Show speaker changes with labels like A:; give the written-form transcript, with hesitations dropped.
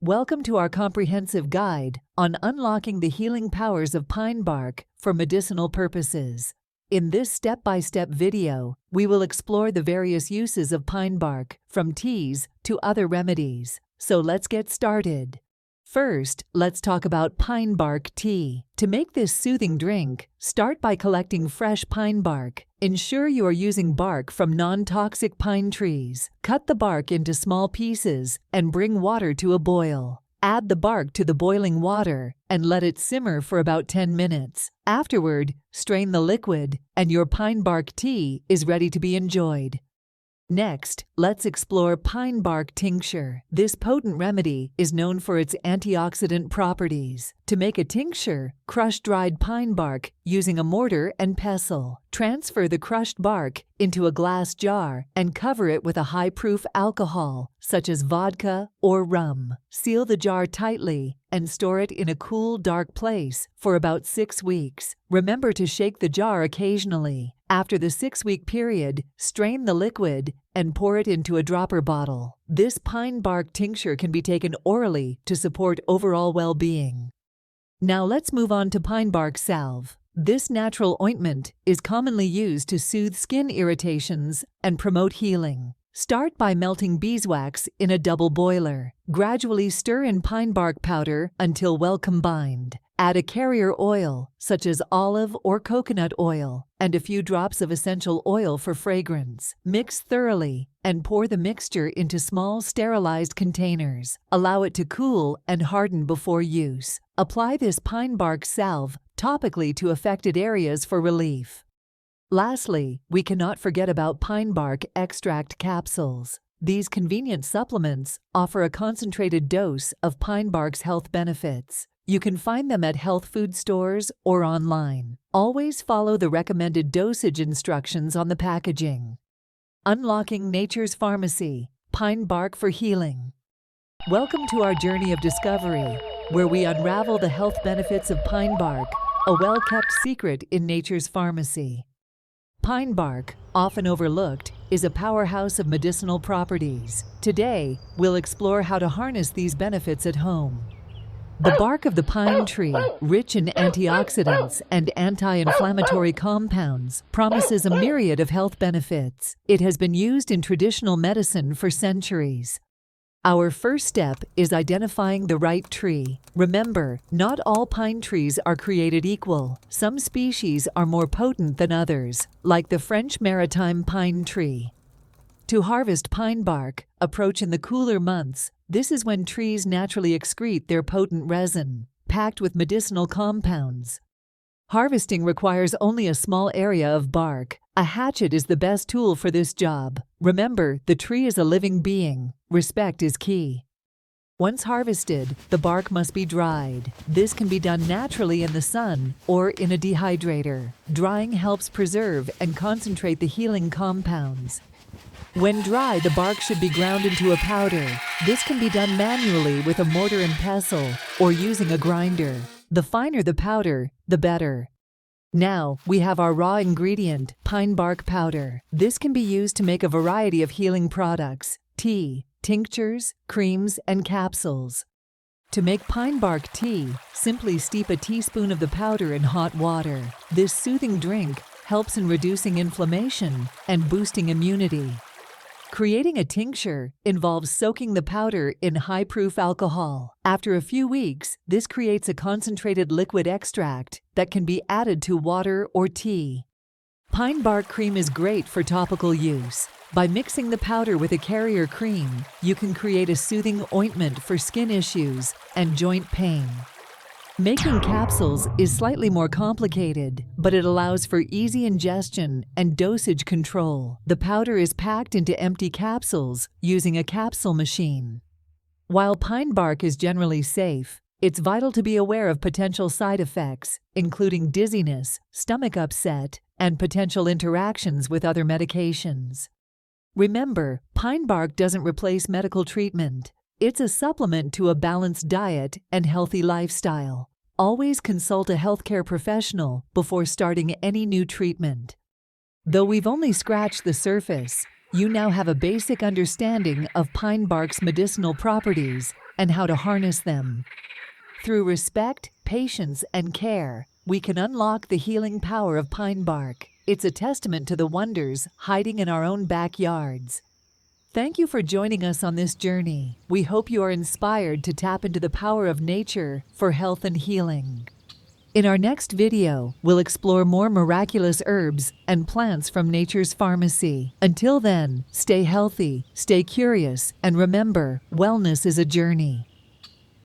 A: Welcome to our comprehensive guide on unlocking the healing powers of pine bark for medicinal purposes. In this step-by-step video, we will explore the various uses of pine bark, from teas to other remedies. So let's get started. First, let's talk about pine bark tea. To make this soothing drink, start by collecting fresh pine bark. Ensure you are using bark from non-toxic pine trees. Cut the bark into small pieces and bring water to a boil. Add the bark to the boiling water and let it simmer for about 10 minutes. Afterward, strain the liquid, and your pine bark tea is ready to be enjoyed. Next, let's explore pine bark tincture. This potent remedy is known for its antioxidant properties. To make a tincture, crush dried pine bark using a mortar and pestle. Transfer the crushed bark into a glass jar and cover it with a high-proof alcohol, such as vodka or rum. Seal the jar tightly and store it in a cool, dark place for about 6 weeks. Remember to shake the jar occasionally. After the 6-week period, strain the liquid and pour it into a dropper bottle. This pine bark tincture can be taken orally to support overall well-being. Now let's move on to pine bark salve. This natural ointment is commonly used to soothe skin irritations and promote healing. Start by melting beeswax in a double boiler. Gradually stir in pine bark powder until well combined. Add a carrier oil, such as olive or coconut oil, and a few drops of essential oil for fragrance. Mix thoroughly and pour the mixture into small sterilized containers. Allow it to cool and harden before use. Apply this pine bark salve topically to affected areas for relief. Lastly, we cannot forget about pine bark extract capsules. These convenient supplements offer a concentrated dose of pine bark's health benefits. You can find them at health food stores or online. Always follow the recommended dosage instructions on the packaging. Unlocking nature's pharmacy, pine bark for healing. Welcome to our journey of discovery, where we unravel the health benefits of pine bark, a well-kept secret in nature's pharmacy. Pine bark, often overlooked, is a powerhouse of medicinal properties. Today, we'll explore how to harness these benefits at home. The bark of the pine tree, rich in antioxidants and anti-inflammatory compounds, promises a myriad of health benefits. It has been used in traditional medicine for centuries. Our first step is identifying the right tree. Remember, not all pine trees are created equal. Some species are more potent than others, like the French maritime pine tree. To harvest pine bark, approach in the cooler months. This is when trees naturally excrete their potent resin, packed with medicinal compounds. Harvesting requires only a small area of bark. A hatchet is the best tool for this job. Remember, the tree is a living being. Respect is key. Once harvested, the bark must be dried. This can be done naturally in the sun or in a dehydrator. Drying helps preserve and concentrate the healing compounds. When dry, the bark should be ground into a powder. This can be done manually with a mortar and pestle or using a grinder. The finer the powder, the better. Now, we have our raw ingredient, pine bark powder. This can be used to make a variety of healing products: tea, tinctures, creams, and capsules. To make pine bark tea, simply steep a teaspoon of the powder in hot water. This soothing drink helps in reducing inflammation and boosting immunity. Creating a tincture involves soaking the powder in high-proof alcohol. After a few weeks, this creates a concentrated liquid extract that can be added to water or tea. Pine bark cream is great for topical use. By mixing the powder with a carrier cream, you can create a soothing ointment for skin issues and joint pain. Making capsules is slightly more complicated, but it allows for easy ingestion and dosage control. The powder is packed into empty capsules using a capsule machine. While pine bark is generally safe, it's vital to be aware of potential side effects, including dizziness, stomach upset, and potential interactions with other medications. Remember, pine bark doesn't replace medical treatment. It's a supplement to a balanced diet and healthy lifestyle. Always consult a healthcare professional before starting any new treatment. Though we've only scratched the surface, you now have a basic understanding of pine bark's medicinal properties and how to harness them. Through respect, patience, and care, we can unlock the healing power of pine bark. It's a testament to the wonders hiding in our own backyards. Thank you for joining us on this journey. We hope you are inspired to tap into the power of nature for health and healing. In our next video, we'll explore more miraculous herbs and plants from nature's pharmacy. Until then, stay healthy, stay curious, and remember, wellness is a journey.